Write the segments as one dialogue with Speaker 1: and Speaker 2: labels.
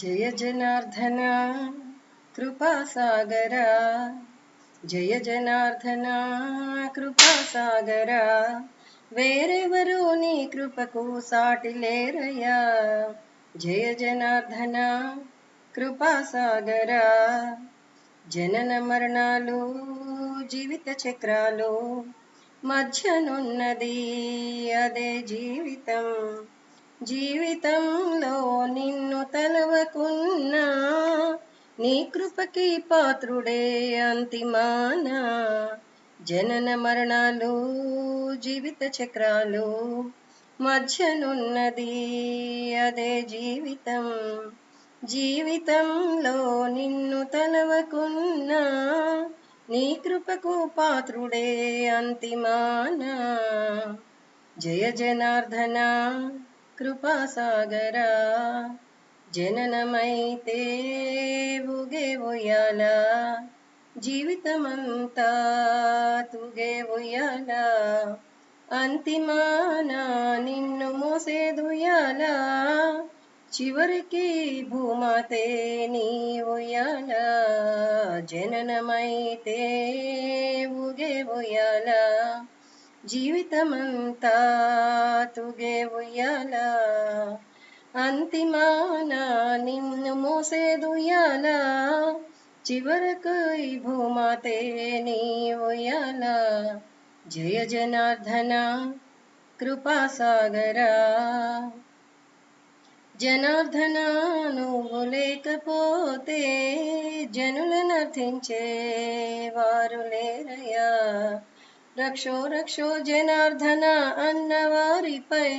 Speaker 1: జయ జనార్దన కృపాసాగర జయ జనార్దన కృపాసాగర వేరెవరు నీ కృపకు సాటి లేరయ్యా జయ జనార్దన కృపాసాగర జనన మరణాలు జీవిత చక్రాలు మధ్యనున్నది అదే జీవితం జీవితంలో నిన్ను తలవకున్నా నీ కృపకి పాత్రుడే అంతిమాన జనన మరణాలు జీవిత చక్రాలు మధ్యనున్నది అదే జీవితం జీవితంలో నిన్ను తలవకున్నా నీ కృపకు పాత్రుడే అంతిమాన జయ జనార్దన కృపాసాగర జననమైతే ఊగే ఉయ్యాల జీవితమంతా తూగే ఉయ్యాల అంతిమాన నిన్ను మోసేదుయ్యాల చివరికి భూమాతే నీ ఉయ్యాల జననమైతే ఊగే ఉయ్యాల జీవితమంతా తూగే ఉయ్యాల అంతిమాన నిన్ను మోసేదుయ్యాల చివరకు ఈ భూమాతే నీ ఉయ్యాల జయ జనార్దన కృపాసాగర జనార్దన నువ్వు లేకపోతే జనులనర్థించే వారు లేరయ్యా రక్షో రక్షో జనార్దన అన్నవారిపై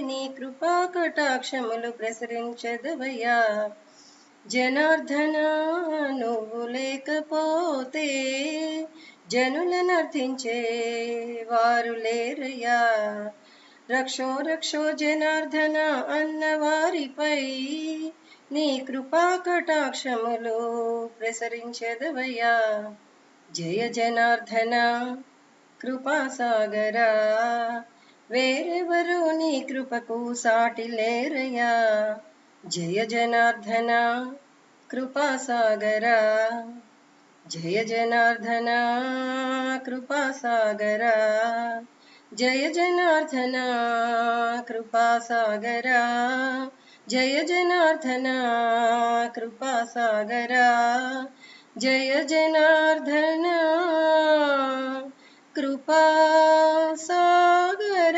Speaker 1: నీ కృపా కటాక్షములు ప్రసరించదవయ్యా జనార్దన నువ్వు లేకపోతే జనులనర్థించే వారు లేరయ్యా రక్షో రక్షో జనార్దన అన్నవారిపై నీ కృపా కటాక్షములు ప్రసరించదవయ్యా జయ జనార్దన కృపాసాగర వేరెవరు నీ కృపకు సాటి లేరయ్యా జయ జనార్దన కృపాసాగర జయ జనార్దన కృపాసాగర జయ జనార్దన కృపాసాగర జయ జనార్దన కృపాసాగర జయ జనార్దన కృపాసాగర